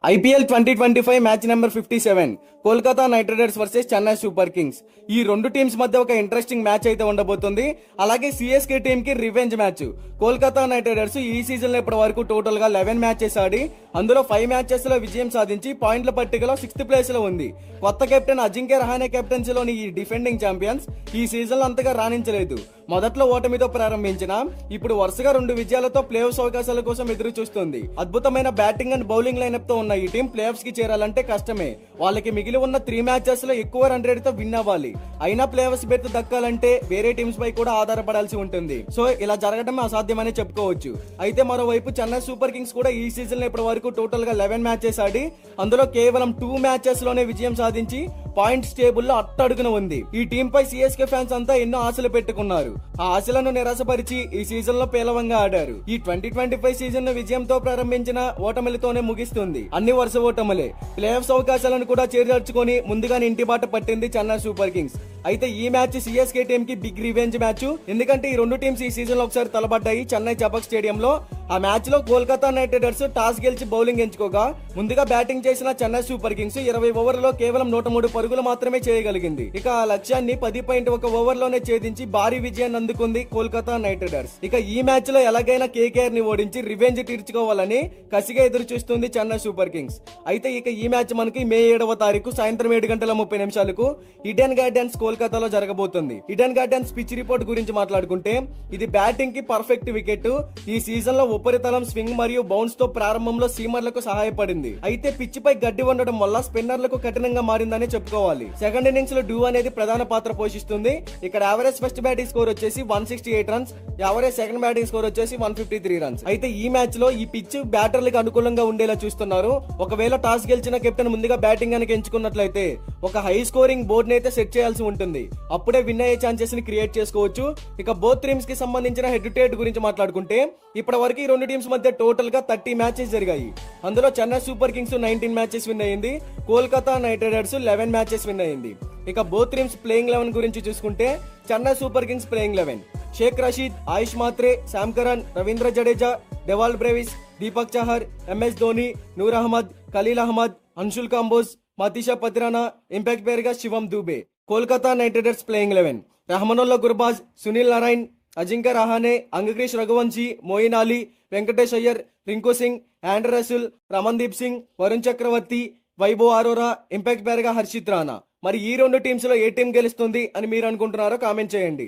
IPL 2025 match number 57 Kolkata knight riders versus Chennai super Kings. ఈ రెండు teams మధ్య ఒక ఇంట్రెస్టింగ్ మ్యాచ్ అయితే ఉండబోతుంది. అలాగే సిఎస్కే టీమ్ కి revenge match. Kolkata knight riders ఈ సీజన్ లో ఇప్పటి వరకు టోటల్ గా 11 మ్యాచెస్ ఆడి అందులో 5 మ్యాచెస్ లో విజయం సాధించి పాయింట్ల పట్టికలో 6th ప్లేస్ లో ఉంది. కొత్త కెప్టెన్ అజింక్య రహానే కెప్టెన్సీలోని ఈ డిఫెండింగ్ ఛాంపియన్స్ ఈ సీజన్ లో అంతగా రాణించలేదు. మొదట్లో ఓటమితో ప్రారంభించిన ఇప్పుడు వరుసగా 2 విజయాలతో ప్లే ఆఫ్స్ అవకాశాల కోసం ఎదురు చూస్తుంది. అద్భుతమైన బ్యాటింగ్ అండ్ బౌలింగ్ లైనప్ తో ఉన్న ఈ టీం ప్లే ఆఫ్స్ కి చేరాలంటే కష్టమే. వాళ్ళకి మిగిలి ఉన్న 3 మ్యాచెస్ లో ఎక్కువ రన్ రేట్ తో విన్ అవ్వాలి. అయినా ప్లే ఆఫ్స్ బెర్త్ దక్కాలంటే వేరే టీమ్స్ పై కూడా ఆధారపడాల్సి ఉంటుంది. సో ఇలా జరగడం అసాధ్యమని చెప్పుకోవచ్చు. అయితే మరోవైపు చెన్నై సూపర్ కింగ్స్ కూడా ఈ సీజన్ లో ఇప్పటి వరకు టోటల్ గా 11 మ్యాచెస్ ఆడి అందులో కేవలం 2 మ్యాచెస్ లోనే విజయం సాధించి పాయింట్స్ టేబుల్ లో అట్టడుగున ఉంది. ఈ టీం పై సిఎస్కే ఫ్యాన్స్ అంతా ఎన్నో ఆశలు పెట్టుకున్నారు. ఆ ఆశలను నిరాశపరిచి ఈ సీజన్ లో పేలవంగా ఆడారు. ఈ 2025 సీజన్ ను విజయంతో ప్రారంభించిన ఓటమిలతోనే ముగిస్తుంది. అన్ని వరుస ఓటములే. ప్లే ఆఫ్స్ అవకాశాలను కూడా చేర్చుకొని ముందుగానే ఇంటి బాట పట్టింది చెన్నై సూపర్ కింగ్స్. అయితే ఈ మ్యాచ్ సిఎస్కే టీం కి బిగ్ రివెంజ్ మ్యాచ్. ఎందుకంటే ఈ రెండు టీమ్స్ ఈ సీజన్ లో ఒకసారి తలబడ్డాయి చెన్నై చపక్ స్టేడియంలో. ఆ మ్యాచ్ లో కోల్కతా నైట్ రైడర్స్ టాస్ గెలిచి బౌలింగ్ ఎంచుకోగా ముందుగా బ్యాటింగ్ చేసిన చెన్నై సూపర్ కింగ్స్ 20 ఓవర్లలో కేవలం 103 పరుగులు మాత్రమే చేయగలిగింది. ఇక ఆ లక్ష్యాన్ని 10.1 ఓవర్లోనే ఛేదించి భారీ విజయాన్ని అందుకుంది కోల్కతా నైట్ రైడర్స్. ఇక ఈ మ్యాచ్ లో ఎలాగైనా కేకేఆర్ ని ఓడించి రివెంజ్ తీర్చుకోవాలని కసిగా ఎదురు చూస్తుంది చెన్నై సూపర్ కింగ్స్. అయితే ఇక ఈ మ్యాచ్ మనకి మే 7వ తారీఖు సాయంత్రం 7:30 ఈడెన్ గార్డెన్స్ కోల్కతాలో జరగబోతుంది. ఈడెన్ గార్డెన్స్ పిచ్ రిపోర్ట్ గురించి మాట్లాడుకుంటే ఇది బ్యాటింగ్ కి పర్ఫెక్ట్ వికెట్. ఈ సీజన్ లో ఉపరితలం స్వింగ్ మరియు బౌన్స్ తో ప్రారంభంలో సీమర్లకు సహాయపడింది. అయితే పిచ్ పై గడ్డి ఉండడం వల్ల స్పిన్నర్లకు కఠినంగా మారిందని చెప్పుకోవాలి. సెకండ్ ఇన్నింగ్స్ లో డ్యూ అనేది ప్రధాన పాత్ర పోషిస్తుంది. ఇక్కడ యావరేజ్ ఫస్ట్ బ్యాటింగ్ స్కోర్ వచ్చేసి 168 runs, average second batting score వచ్చేసి 153 రన్స్. అయితే ఈ మ్యాచ్ లో ఈ పిచ్ బ్యాటర్లకు అనుకూలంగా ఉండేలా చూస్తున్నారు. ఒకవేళ టాస్ గెలిచిన కెప్టెన్ ముందుగా బ్యాటింగ్ కనుక ఎంచుకున్నట్లయితే ఒక హై స్కోరింగ్ బోర్డ్ అయితే సెట్ చేయాల్సి ఉంటుంది. అప్పుడే విన్ అయ్యే ఛాన్సెస్ ని క్రియేట్ చేసుకోవచ్చు. ఇక బోత్ టీమ్స్ కి సంబంధించిన హెడ్ టు హెడ్ గురించి మాట్లాడుకుంటే ఇప్పటి వరకు ఈ రెండు టీమ్స్ మధ్య టోటల్ గా 30 మ్యాచెస్ జరిగాయి. అందులో Chennai super kings 19 matches win అయ్యింది. Kolkata knight riders 11 matches win అయ్యింది. ఇక బోత్ టీమ్స్ ప్లేయింగ్ 11 గురించి చూసుకుంటే Chennai super kings playing 11 Shaik Rasheed, Ayush Mhatre, Sam Curran, Ravindra Jadeja, Dewald Brevis, Deepak Chahar, MS Dhoni, Noor Ahmad, Khaleel Ahmed, Anshul Kamboj, Matheesha Pathirana, impact player గా Shivam Dube. Kolkata knight riders playing 11 Rahmanullah Gurbaz, Sunil Narine, Ajinkya Rahane, Angkrish Raghuvanshi, Moeen Ali, Venkatesh Iyer, Rinku Singh, Andre Rasool, Ramandeep Singh, Varun చక్రవర్తి, Vaibhav Arora, impact player గా హర్షిత్ రాణా. మరి ఈ రెండు టీమ్స్ లో ఏ టీం గెలుస్తుంది అని మీరు అనుకుంటున్నారో కామెంట్ చేయండి.